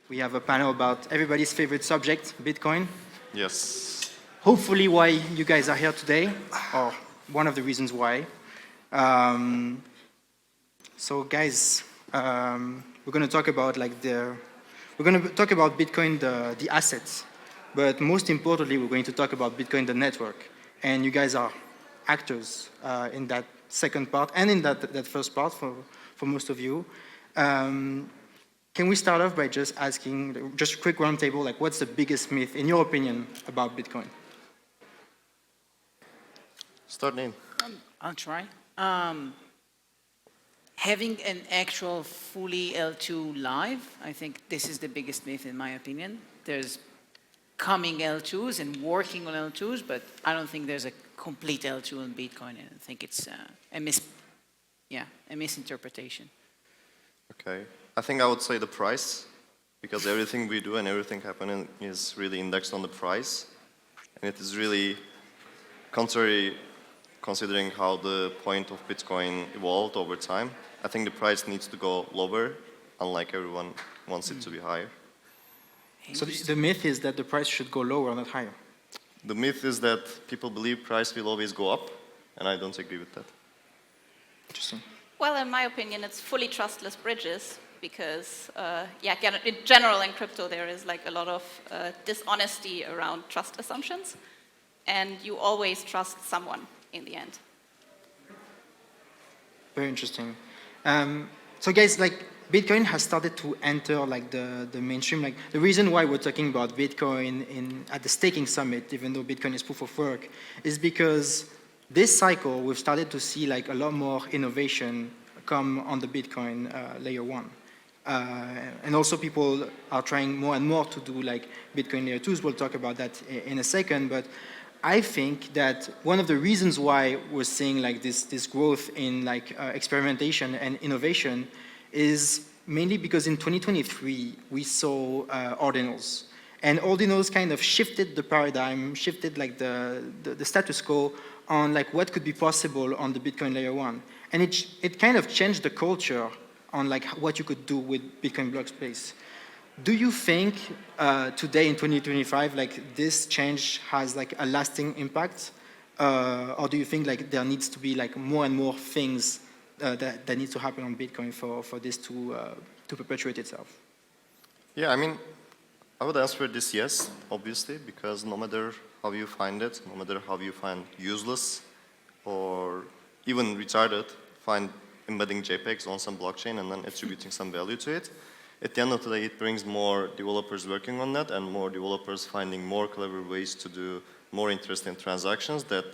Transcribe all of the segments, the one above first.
We have a panel about everybody's favorite subject, Bitcoin. Yes. Hopefully why you guys are here today, or one of the reasons why. So guys, we're going to talk about Bitcoin, the assets, but most importantly, we're going to talk about Bitcoin, the network. And you guys are actors in that second part and in that first part for most of you. Can we start off by just asking, just a quick roundtable, like what's the biggest myth, in your opinion, about Bitcoin? Start name. I'll try. Having an actual fully L2 live, I think this is the biggest myth in my opinion. There's coming L2s and working on L2s, but I don't think there's a complete L2 on Bitcoin. And I think it's a misinterpretation. Okay. I think I would say the price, because everything we do and everything happening is really indexed on the price. And it is really contrary considering how the point of Bitcoin evolved over time. I think the price needs to go lower, unlike everyone wants it to be higher. So the myth is that the price should go lower, not higher. The myth is that people believe price will always go up, and I don't agree with that. Interesting. Well, in my opinion, it's fully trustless bridges because, in general in crypto there is like a lot of dishonesty around trust assumptions, and you always trust someone in the end. Very interesting. So guys, like Bitcoin has started to enter like the mainstream. Like the reason why we're talking about Bitcoin at the staking summit, even though Bitcoin is proof of work, is because this cycle we've started to see like a lot more innovation come on the Bitcoin layer one. And also people are trying more and more to do like Bitcoin layer twos. We'll talk about that in a second, but I think that one of the reasons why we're seeing like this growth in like experimentation and innovation is mainly because in 2023 we saw ordinals, and ordinals kind of shifted the paradigm, shifted like the status quo on like what could be possible on the Bitcoin layer one, and it kind of changed the culture on like what you could do with Bitcoin block space. Do you think today in 2025, like this change has like a lasting impact, or do you think like there needs to be like more and more things that need to happen on Bitcoin for this to perpetuate itself? Yeah, I mean, I would answer this yes, obviously, because no matter how you find it, no matter how you find useless or even retarded, find embedding JPEGs on some blockchain and then attributing some value to it, at the end of the day, it brings more developers working on that and more developers finding more clever ways to do more interesting transactions that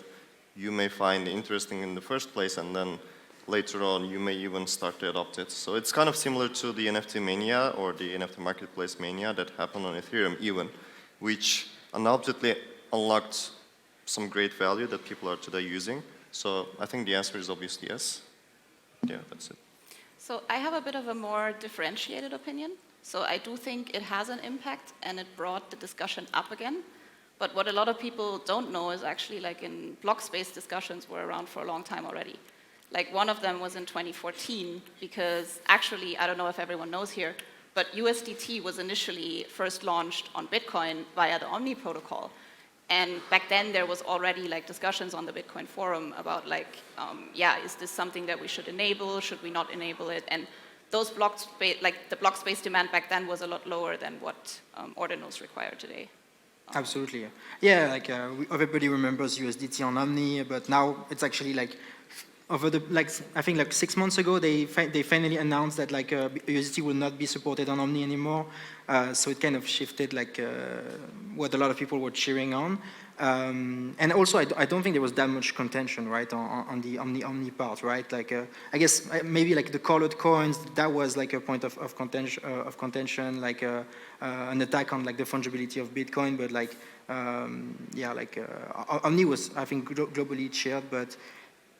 you may find interesting in the first place, and then later on you may even start to adopt it. So it's kind of similar to the NFT mania or the NFT marketplace mania that happened on Ethereum even, which undoubtedly unlocked some great value that people are today using. So I think the answer is obviously yes. Yeah, that's it. So I have a bit of a more differentiated opinion. So I do think it has an impact and it brought the discussion up again. But what a lot of people don't know is actually like in block space discussions were around for a long time already. Like one of them was in 2014 because actually, I don't know if everyone knows here, but USDT was initially first launched on Bitcoin via the Omni protocol. And back then there was already like discussions on the Bitcoin forum about like, is this something that we should enable? Should we not enable it? And those block space, like the block space demand back then was a lot lower than what ordinals require today. Absolutely. Yeah, like everybody remembers USDT on Omni, but now it's actually like over the I think like 6 months ago they finally announced that like USDT will not be supported on Omni anymore. So it kind of shifted like what a lot of people were cheering on. And also I don't think there was that much contention, right, on the Omni part, right? Like I guess maybe like the colored coins, that was like a point of contention, like an attack on like the fungibility of Bitcoin, but like Omni was, I think, globally cheered, but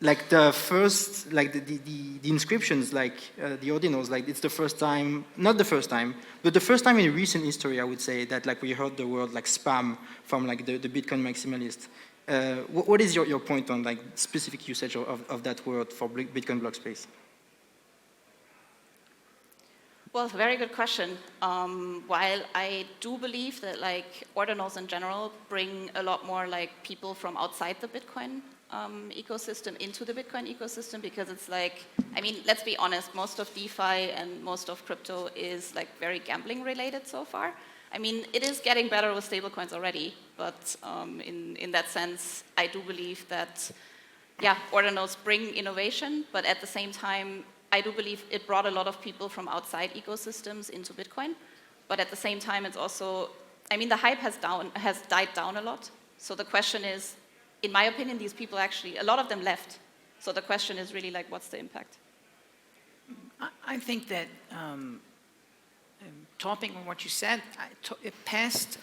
like the first, like the inscriptions, like the ordinals, like it's the first time, not the first time, but the first time in recent history, I would say, that like we heard the word like spam from like the Bitcoin maximalist. What is your point on like specific usage of that word for Bitcoin block space? Well, very good question. While I do believe that like ordinals in general bring a lot more like people from outside the Bitcoin ecosystem into the Bitcoin ecosystem, because it's like, I mean, let's be honest, most of DeFi and most of crypto is like very gambling related so far. I mean, it is getting better with stablecoins already, but in that sense, I do believe that, yeah, ordinals bring innovation, but at the same time, I do believe it brought a lot of people from outside ecosystems into Bitcoin, but at the same time, it's also, I mean, the hype has died down a lot. So the question is, in my opinion, these people actually, a lot of them left. So the question is really like, what's the impact? I think that topping on what you said, past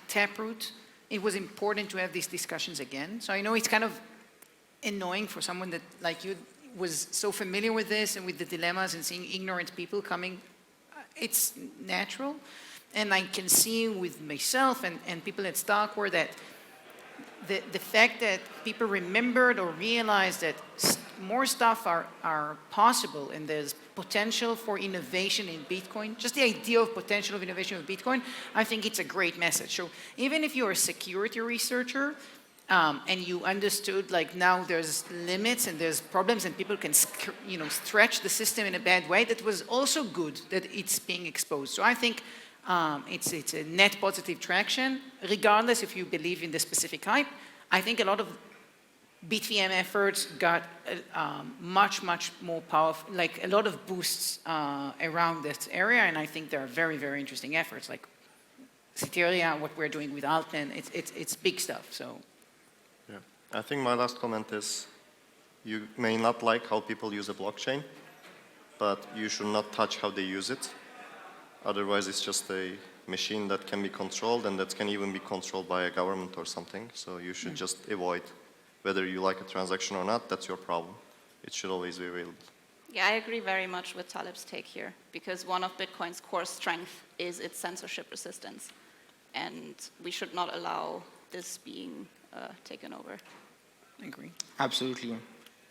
Taproot, it was important to have these discussions again. So I know it's kind of annoying for someone that, like you, was so familiar with this and with the dilemmas and seeing ignorant people coming. It's natural. And I can see with myself and people at StarkWare that the fact that people remembered or realized that more stuff are possible and there's potential for innovation in Bitcoin, just the idea of potential of innovation with Bitcoin, I think it's a great message. So even if you're a security researcher and you understood like now there's limits and there's problems and people can stretch the system in a bad way, that was also good that it's being exposed. So I think it's a net positive traction, regardless if you believe in the specific hype. I think a lot of BitVM efforts got much more powerful, like a lot of boosts around this area, and I think there are very, very interesting efforts, like Citrea, what we're doing with Altman, it's big stuff, so. Yeah, I think my last comment is, you may not like how people use a blockchain, but you should not touch how they use it. Otherwise, it's just a machine that can be controlled and that can even be controlled by a government or something. So you should just avoid, whether you like a transaction or not, that's your problem. It should always be available. Yeah, I agree very much with Talip's take here, because one of Bitcoin's core strengths is its censorship resistance. And we should not allow this being taken over. I agree. Absolutely.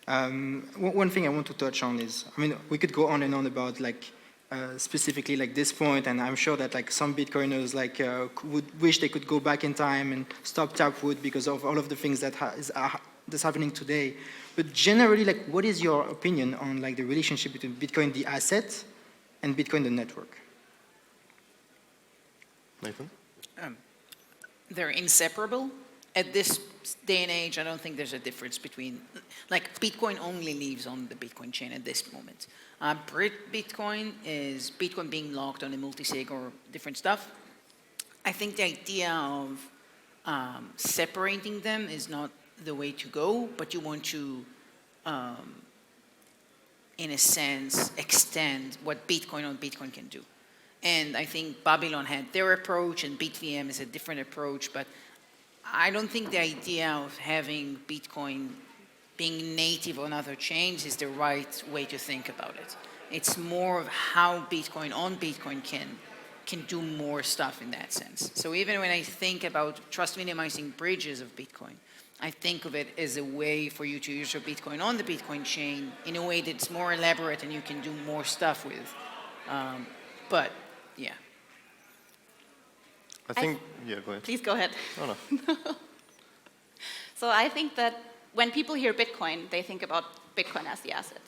One thing I want to touch on is, I mean, we could go on and on about like specifically like this point, and I'm sure that like some Bitcoiners like would wish they could go back in time and stop Taproot because of all of the things that that's happening today. But generally, like, what is your opinion on like the relationship between Bitcoin the asset and Bitcoin the network? Nathan? They're inseparable. At this day and age, I don't think there's a difference between, like, Bitcoin only lives on the Bitcoin chain at this moment. Bitcoin is Bitcoin being locked on a multi-sig or different stuff. I think the idea of separating them is not the way to go, but you want to, in a sense, extend what Bitcoin on Bitcoin can do. And I think Babylon had their approach and BitVM is a different approach, but I don't think the idea of having Bitcoin being native on other chains is the right way to think about it. It's more of how Bitcoin on Bitcoin can do more stuff in that sense. So even when I think about trust minimizing bridges of Bitcoin, I think of it as a way for you to use your Bitcoin on the Bitcoin chain in a way that's more elaborate and you can do more stuff with. But yeah. I think, yeah, go ahead. Please go ahead. No, no. So I think that when people hear Bitcoin, they think about Bitcoin as the asset.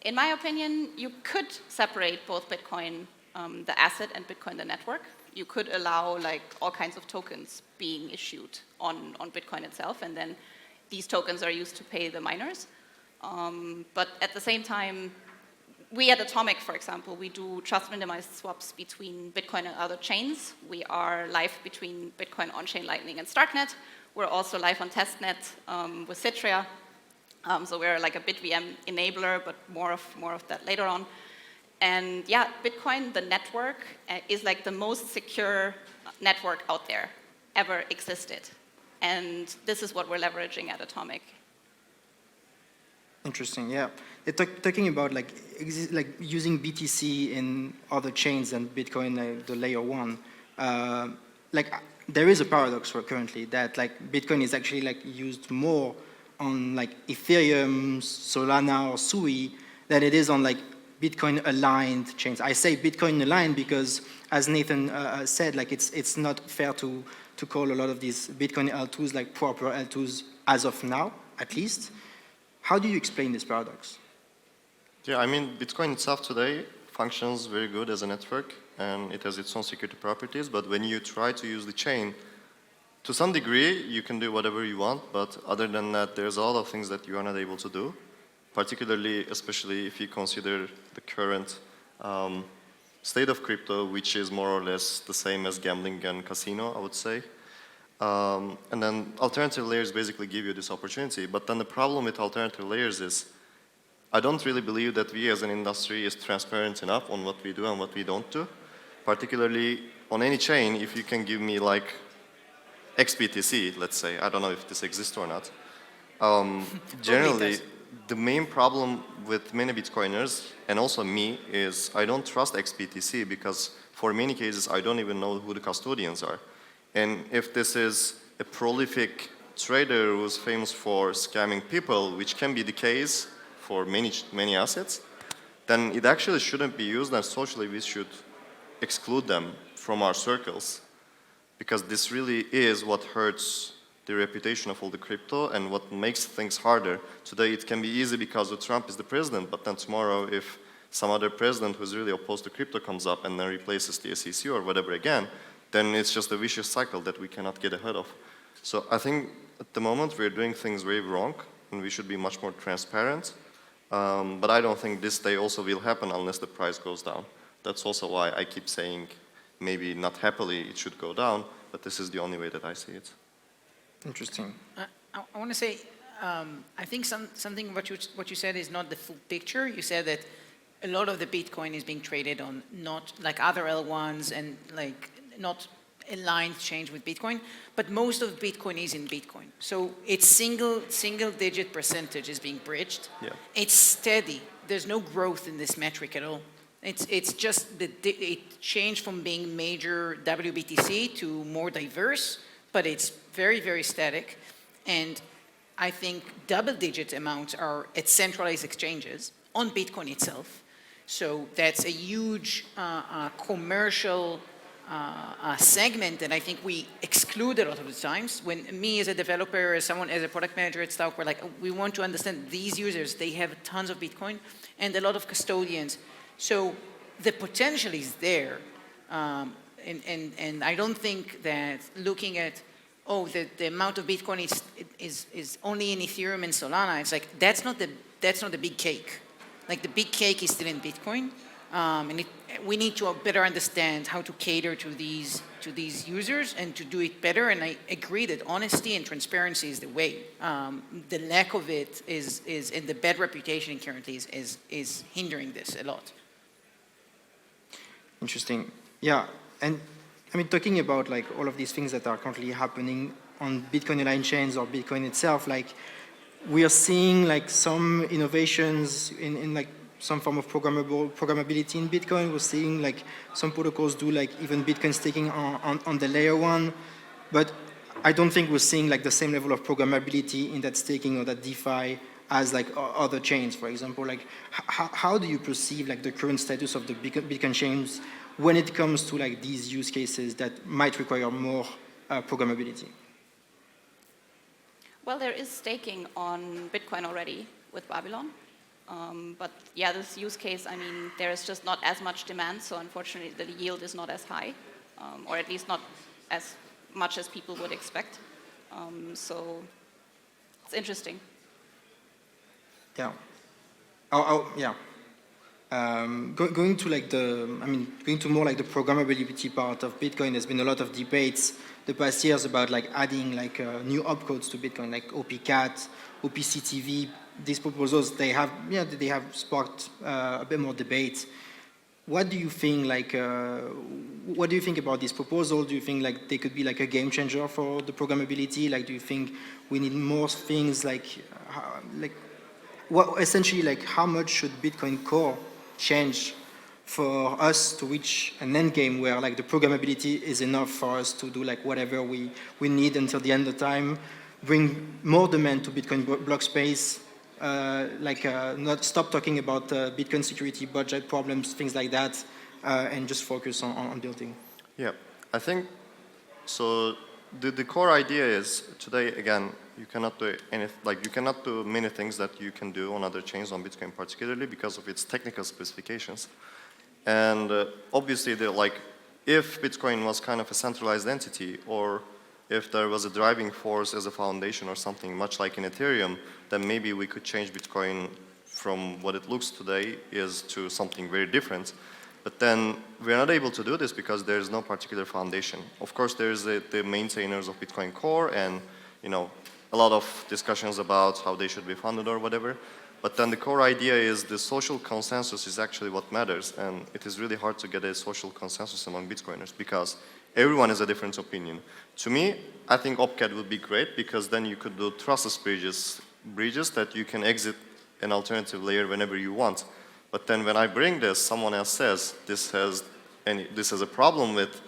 In my opinion, you could separate both Bitcoin, the asset, and Bitcoin, the network. You could allow like all kinds of tokens being issued on Bitcoin itself, and then these tokens are used to pay the miners. But at the same time, we at Atomic, for example, we do trust minimized swaps between Bitcoin and other chains. We are live between Bitcoin on-chain Lightning and StarkNet. We're also live on testnet with Citrea. So we're like a BitVM enabler, but more of that later on. And yeah, Bitcoin, the network, is like the most secure network out there ever existed. And this is what we're leveraging at Atomic. Interesting, yeah. Talking about like using BTC in other chains than Bitcoin, the layer one. Like there is a paradox for currently that like Bitcoin is actually like used more on like Ethereum, Solana, or Sui than it is on like Bitcoin-aligned chains. I say Bitcoin-aligned because, as Nathan said, like it's not fair to call a lot of these Bitcoin L2s like proper L2s as of now, at least. How do you explain this paradox? Yeah, I mean, Bitcoin itself today functions very good as a network, and it has its own security properties, but when you try to use the chain, to some degree, you can do whatever you want, but other than that, there's a lot of things that you are not able to do, particularly, especially if you consider the current state of crypto, which is more or less the same as gambling and casino, I would say. And then alternative layers basically give you this opportunity, but then the problem with alternative layers is I don't really believe that we as an industry is transparent enough on what we do and what we don't do. Particularly on any chain, if you can give me like XBTC, let's say, I don't know if this exists or not. Generally, the main problem with many Bitcoiners, and also me, is I don't trust XBTC because for many cases I don't even know who the custodians are. And if this is a prolific trader who's famous for scamming people, which can be the case for many assets, then it actually shouldn't be used, and socially we should exclude them from our circles, because this really is what hurts the reputation of all the crypto and what makes things harder. Today it can be easy because Trump is the president, but then tomorrow if some other president who's really opposed to crypto comes up and then replaces the SEC or whatever again, then it's just a vicious cycle that we cannot get ahead of. So I think at the moment we're doing things very wrong and we should be much more transparent. But I don't think this day also will happen unless the price goes down. That's also why I keep saying maybe not happily it should go down, but this is the only way that I see it. Interesting. I want to say, I think something what you said is not the full picture. You said that a lot of the Bitcoin is being traded on not like other L1s and like not aligned change with Bitcoin, but most of Bitcoin is in Bitcoin. So it's single digit percentage is being bridged. Yeah. It's steady. There's no growth in this metric at all. It's just it changed from being major WBTC to more diverse, but it's very, very static. And I think double-digit amounts are at centralized exchanges on Bitcoin itself. So that's a huge commercial segment that I think we exclude a lot of the times. When me as a developer, as someone, as a product manager at StarkWare, like we want to understand these users, they have tons of Bitcoin and a lot of custodians. So the potential is there. And I don't think that looking at, the amount of Bitcoin is only in Ethereum and Solana, it's like, that's not the big cake. Like the big cake is still in Bitcoin. And we need to better understand how to cater to these users and to do it better. And I agree that honesty and transparency is the way. The lack of it is and the bad reputation currently is hindering this a lot. Interesting. Yeah, and I mean, talking about like all of these things that are currently happening on Bitcoin aligned chains or Bitcoin itself, like we are seeing like some innovations in like some form of programmability in Bitcoin. We're seeing like some protocols do like even Bitcoin staking on the layer one, but I don't think we're seeing like the same level of programmability in that staking or that DeFi as like other chains, for example. Like how do you perceive like the current status of the Bitcoin chains when it comes to like these use cases that might require more programmability? Well, there is staking on Bitcoin already with Babylon. But yeah, this use case, I mean, there is just not as much demand, so unfortunately the yield is not as high, or at least not as much as people would expect. So it's interesting. Yeah. Yeah. Going to like going to more like the programmability part of Bitcoin, there's been a lot of debates the past years about like adding like new opcodes to Bitcoin, like OPCAT, OPCTV. These proposals, they have sparked a bit more debate. What do you think? Like, what do you think about this proposal? Do you think like they could be like a game changer for the programmability? Like, do you think we need more things like what essentially like how much should Bitcoin Core change for us to reach an end game where like the programmability is enough for us to do like whatever we need until the end of time, bring more demand to Bitcoin block space, not stop talking about Bitcoin security, budget problems, things like that, and just focus on building? Yeah, I think so. The core idea is today again you cannot do you cannot do many things that you can do on other chains, on Bitcoin particularly because of its technical specifications. And obviously, if Bitcoin was kind of a centralized entity, or if there was a driving force as a foundation or something much like in Ethereum, then maybe we could change Bitcoin from what it looks today is to something very different. But then we're not able to do this because there's no particular foundation. Of course, there's the maintainers of Bitcoin Core and a lot of discussions about how they should be funded or whatever. But then the core idea is the social consensus is actually what matters, and it is really hard to get a social consensus among Bitcoiners because everyone has a different opinion. To me, I think OpCat would be great because then you could do trustless bridges that you can exit an alternative layer whenever you want. But then when I bring this, someone else says this has a problem with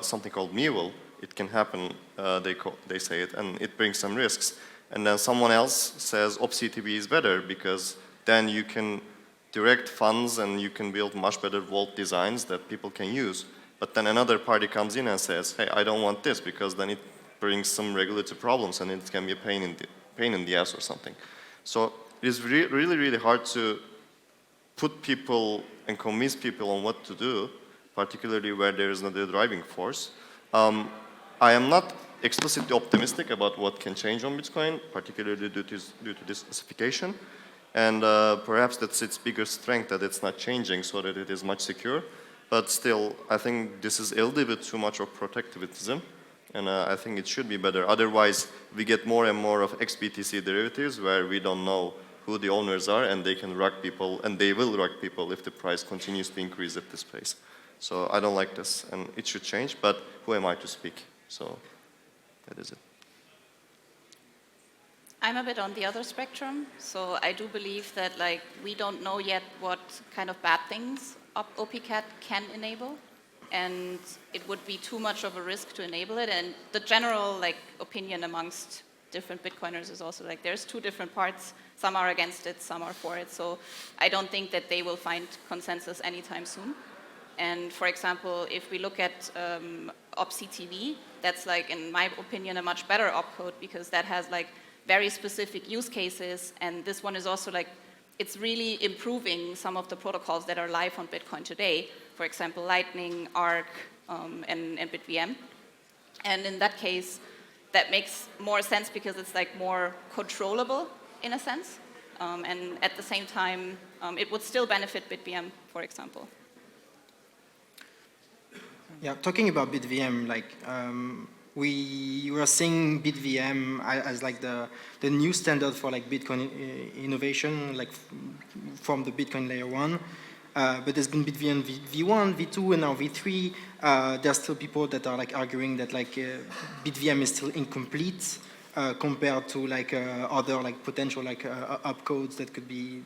something called Mule. It can happen, they say it, and it brings some risks. And then someone else says OpCTB is better because then you can direct funds and you can build much better vault designs that people can use. But then another party comes in and says, hey, I don't want this because then it brings some regulatory problems and it can be a pain in the ass or something. So it is really, really hard to put people and convince people on what to do, particularly where there is not a driving force. I am not explicitly optimistic about what can change on Bitcoin, particularly due to this specification. And perhaps that's its biggest strength, that it's not changing so that it is much secure. But still, I think this is a little bit too much of protectivism. And I think it should be better. Otherwise, we get more and more of XBTC derivatives where we don't know who the owners are, and they can rug people, and they will rug people if the price continues to increase at this pace. So I don't like this, and it should change, but who am I to speak? So that is it. I'm a bit on the other spectrum, so I do believe that we don't know yet what kind of bad things OPCAT can enable, and it would be too much of a risk to enable it. And the general opinion amongst different Bitcoiners is also there's two different parts. Some are against it, some are for it. So I don't think that they will find consensus anytime soon. And for example, if we look at OpCTV, that's in my opinion, a much better opcode because that has very specific use cases. And this one is also it's really improving some of the protocols that are live on Bitcoin today. For example, Lightning, Arc, and BitVM. And in that case, that makes more sense because it's more controllable in a sense. And at the same time, it would still benefit BitVM, for example. Yeah, talking about BitVM, we were seeing BitVM as the new standard for Bitcoin innovation, from the Bitcoin layer 1. But there's been BitVM v1, v2, and now v3. There's still people that are arguing that BitVM is still incomplete compared to other potential opcodes that could be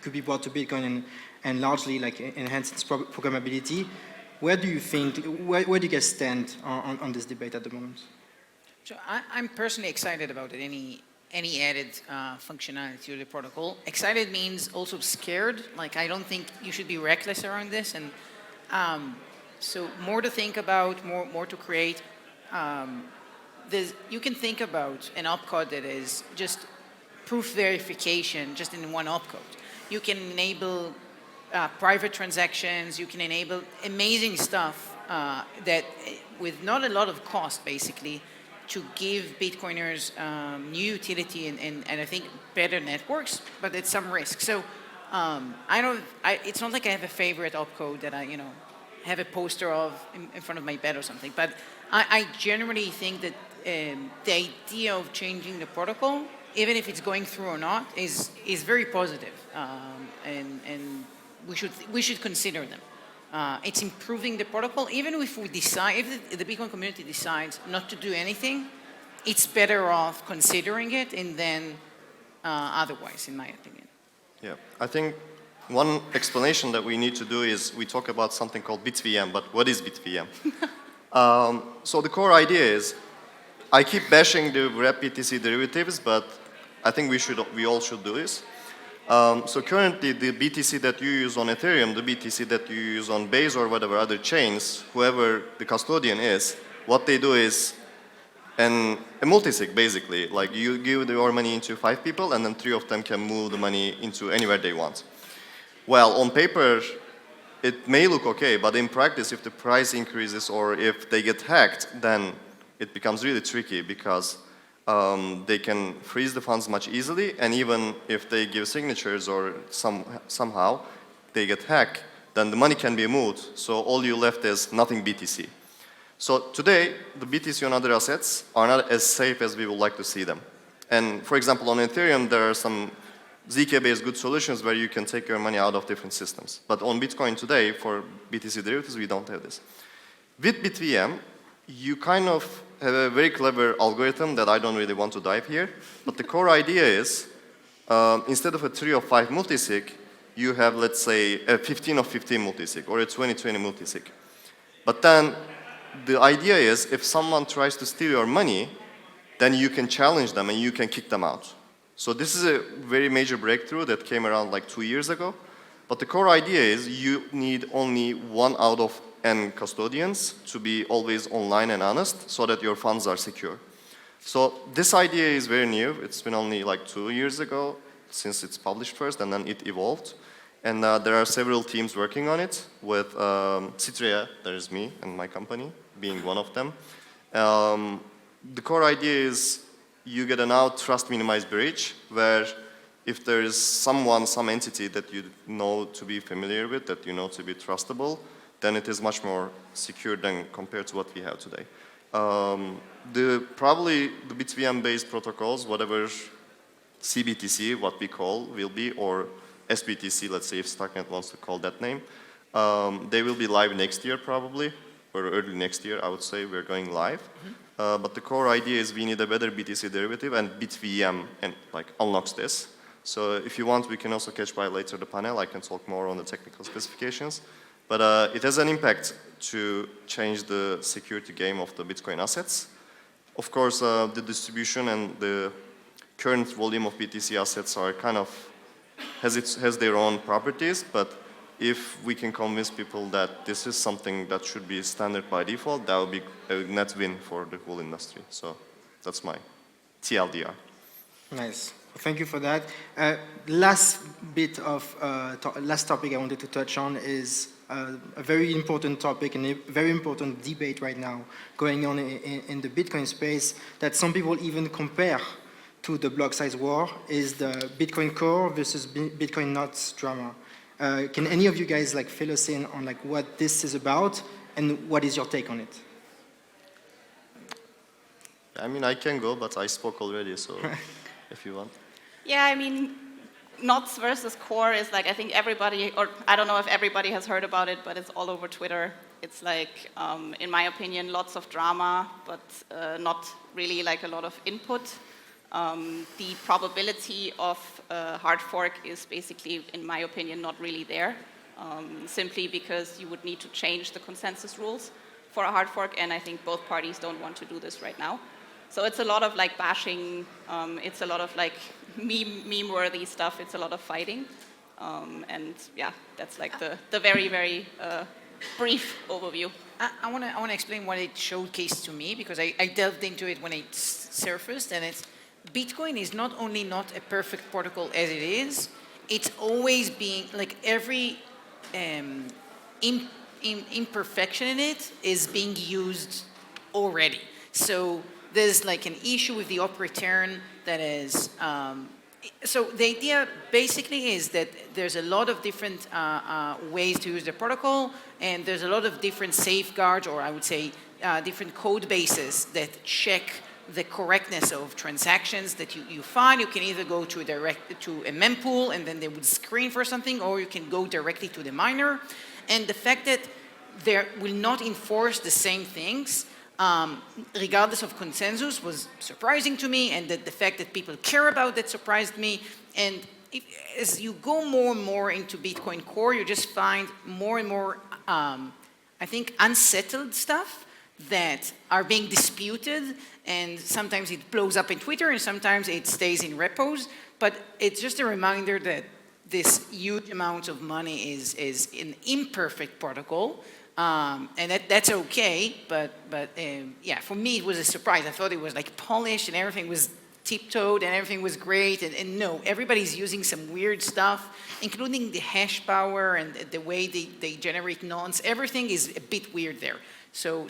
could be brought to Bitcoin and largely enhance its programmability. Where do you think, where do you guys stand on this debate at the moment? So I'm personally excited about it, any added functionality to the protocol. Excited means also scared. I don't think you should be reckless around this. And so more to think about, more to create. You can think about an opcode that is just proof verification just in one opcode. You can enable private transactions, you can enable amazing stuff that with not a lot of cost, basically, to give Bitcoiners new utility and I think better networks, but at some risk. So it's not like I have a favorite opcode that I have a poster of in front of my bed or something, but I generally think that the idea of changing the protocol, even if it's going through or not, is very positive, and we should consider them. It's improving the protocol. Even if if the Bitcoin community decides not to do anything, it's better off considering it and then otherwise, in my opinion. Yeah, I think one explanation that we need to do is we talk about something called BitVM, but what is BitVM? So the core idea is, I keep bashing the wrap BTC derivatives, but I think we all should do this. So currently, the BTC that you use on Ethereum, the BTC that you use on Base or whatever other chains, whoever the custodian is, what they do is a multisig, basically. Like you give your money into 5 people, and then 3 of them can move the money into anywhere they want. Well, on paper, it may look okay, but in practice, if the price increases or if they get hacked, then it becomes really tricky because they can freeze the funds much easily, and even if they give signatures or somehow they get hacked, then the money can be moved. So all you left is nothing BTC. So today, the BTC on other assets are not as safe as we would like to see them. And for example, on Ethereum, there are some ZK-based good solutions where you can take your money out of different systems. But on Bitcoin today, for BTC derivatives, we don't have this. With BitVM, you kind of have a very clever algorithm that I don't really want to dive here. But the core idea is, instead of a 3 of 5 multisig, you have, let's say, a 15 of 15 multisig or a 20-20 multisig. But then the idea is, if someone tries to steal your money, then you can challenge them and you can kick them out. So this is a very major breakthrough that came around like 2 years ago. But the core idea is you need only 1 out of n custodians to be always online and honest so that your funds are secure. So this idea is very new. It's been only like 2 years ago since it's published first, and then it evolved. And there are several teams working on it with Citrea, there is me and my company being one of them. The core idea is you get a now trust minimized bridge where if there is someone, some entity that you know to be familiar with, that you know to be trustable, then it is much more secure than compared to what we have today. Probably the BitVM-based protocols, whatever CBTC, what we call, will be, or SBTC, let's say if StarkNet wants to call that name, they will be live next year probably, or early next year, I would say we're going live. But the core idea is we need a better BTC derivative, and BitVM unlocks this. So if you want, we can also catch by later the panel. I can talk more on the technical specifications. But it has an impact to change the security game of the Bitcoin assets. Of course, the distribution and the current volume of BTC assets are kind of, has their own properties, but if we can convince people that this is something that should be standard by default, that would be a net win for the whole industry. So that's my TLDR. Nice. Thank you for that. Last topic I wanted to touch on is a very important topic and a very important debate right now going on in the Bitcoin space that some people even compare to the block size war, is the Bitcoin Core versus Bitcoin Nuts drama. Can any of you guys fill us in on what this is about and what is your take on it? I mean, I can go, but I spoke already, so if you want. Yeah, I mean, Knots versus Core is I think everybody, or I don't know if everybody has heard about it, but it's all over Twitter. It's in my opinion, lots of drama, but not really a lot of input. The probability of hard fork is basically, in my opinion, not really there, simply because you would need to change the consensus rules for a hard fork, and I think both parties don't want to do this right now. So it's a lot of bashing, it's a lot of meme-worthy stuff, it's a lot of fighting, and yeah, that's the very, very brief overview. I want to explain what it showcased to me, because I delved into it when it surfaced, and it's Bitcoin is not only not a perfect protocol as it is, it's always being, every imperfection in it is being used already. So there's an issue with the op return that is, so the idea basically is that there's a lot of different ways to use the protocol, and there's a lot of different safeguards, or I would say different code bases that check the correctness of transactions that you find. You can either go to a mempool and then they would screen for something, or you can go directly to the miner. And the fact that they will not enforce the same things, regardless of consensus, was surprising to me, and that the fact that people care about that surprised me. And as you go more and more into Bitcoin Core, you just find more and more, I think, unsettled stuff that are being disputed, and sometimes it blows up in Twitter, and sometimes it stays in repos. But it's just a reminder that this huge amount of money is an imperfect protocol, and that's okay. But yeah, for me it was a surprise. I thought it was like polished and everything was tiptoed and everything was great, and no, everybody's using some weird stuff, including the hash power and the way they generate nonce. Everything is a bit weird there. So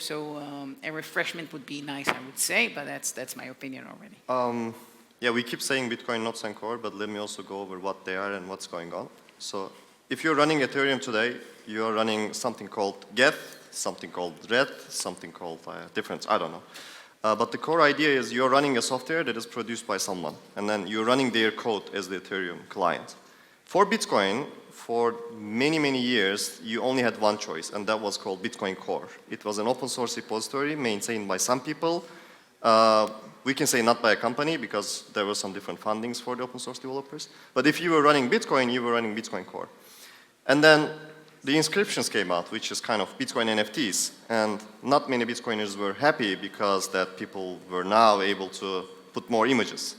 a refreshment would be nice, I would say, but that's my opinion already. Yeah, we keep saying Bitcoin not core, but let me also go over what they are and what's going on. So if you're running Ethereum today, you're running something called Geth, something called Red, something called different, I don't know. But the core idea is you're running a software that is produced by someone, and then you're running their code as the Ethereum client. For Bitcoin, for many, many years, you only had one choice, and that was called Bitcoin Core. It was an open source repository maintained by some people. We can say not by a company because there were some different fundings for the open source developers. But if you were running Bitcoin, you were running Bitcoin Core. And then the inscriptions came out, which is kind of Bitcoin NFTs. And not many Bitcoiners were happy because that people were now able to put more images.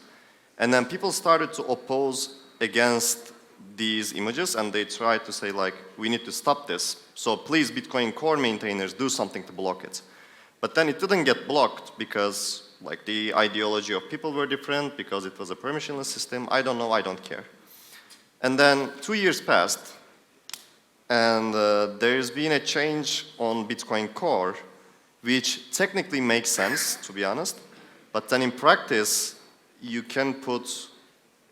And then people started to oppose against these images, and they tried to say, like, we need to stop this. So please, Bitcoin Core maintainers, do something to block it. But then it didn't get blocked because like the ideology of people were different, because it was a permissionless system. I don't know, I don't care. And then 2 years passed, and there's been a change on Bitcoin Core, which technically makes sense, to be honest. But then in practice, you can put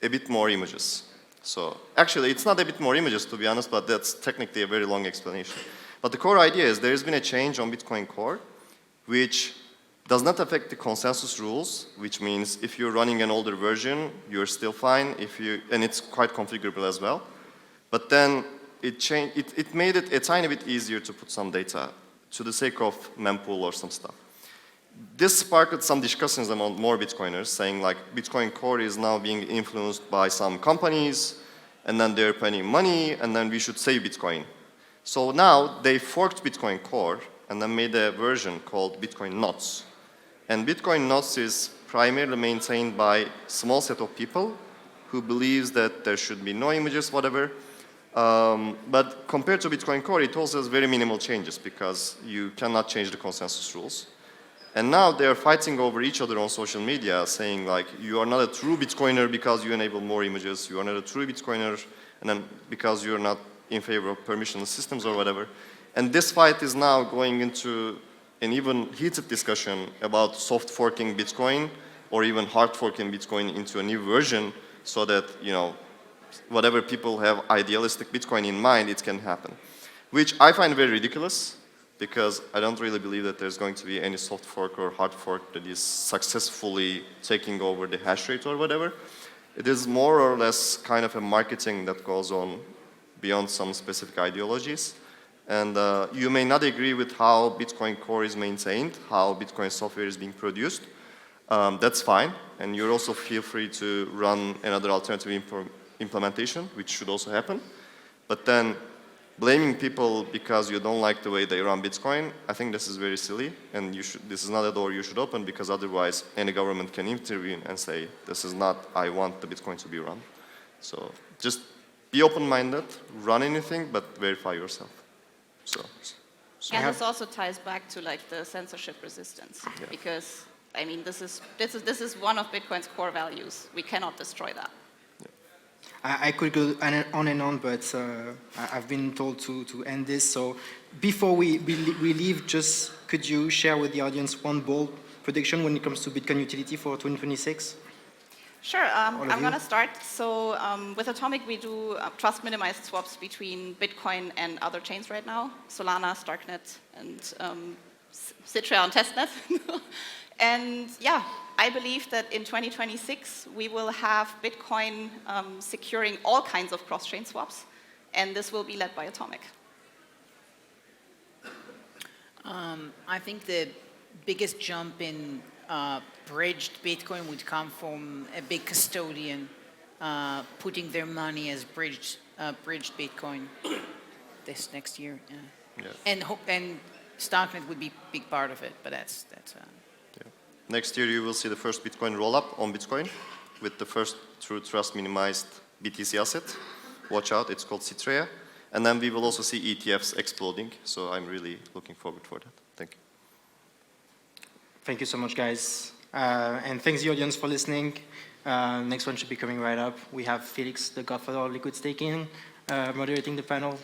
a bit more images. So actually, it's not a bit more images, to be honest, but that's technically a very long explanation. But the core idea is there's been a change on Bitcoin Core, which does not affect the consensus rules, which means if you're running an older version, you're still fine, and it's quite configurable as well. But then it made it a tiny bit easier to put some data to the sake of mempool or some stuff. This sparked some discussions among more Bitcoiners, saying like Bitcoin Core is now being influenced by some companies, and then they're spending money, and then we should save Bitcoin. So now they forked Bitcoin Core and then made a version called Bitcoin Notes. And Bitcoin Notes is primarily maintained by a small set of people who believes that there should be no images, whatever. But compared to Bitcoin Core, it also has very minimal changes because you cannot change the consensus rules. And now they're fighting over each other on social media, saying like, you are not a true Bitcoiner because you enable more images, you are not a true Bitcoiner, and then because you're not in favor of permissionless systems or whatever. And this fight is now going into an even heated discussion about soft forking Bitcoin or even hard forking Bitcoin into a new version so that, you know, whatever people have idealistic Bitcoin in mind, it can happen. Which I find very ridiculous because I don't really believe that there's going to be any soft fork or hard fork that is successfully taking over the hash rate or whatever. It is more or less kind of a marketing that goes on beyond some specific ideologies. And you may not agree with how Bitcoin Core is maintained, how Bitcoin software is being produced. That's fine. And you also feel free to run another alternative implementation, which should also happen. But then blaming people because you don't like the way they run Bitcoin, I think this is very silly. And this is not a door you should open because otherwise any government can intervene and say, this is not, I want the Bitcoin to be run. So just be open-minded, run anything, but verify yourself. So and this also ties back to like the censorship resistance, because I mean this is one of Bitcoin's core values. We cannot destroy that. I could go on and on, but I've been told to end this. So before we leave, just could you share with the audience one bold prediction when it comes to Bitcoin utility for 2026? Sure, I'm going to start. So with Atomic, we do trust minimized swaps between Bitcoin and other chains right now, Solana, StarkNet, and Citrea on testnet. And yeah, I believe that in 2026, we will have Bitcoin securing all kinds of cross-chain swaps, and this will be led by Atomic. I think the biggest jump in bridged Bitcoin would come from a big custodian putting their money as bridged Bitcoin this next year. Yeah. And StarkNet would be a big part of it, but that's Yeah. Next year, you will see the first Bitcoin roll-up on Bitcoin with the first true trust minimized BTC asset. Watch out, it's called Citrea. And then we will also see ETFs exploding. So I'm really looking forward for that. Thank you. Thank you so much, guys. And thanks the audience for listening. Next one should be coming right up. We have Felix, the godfather of liquid staking, moderating the panel.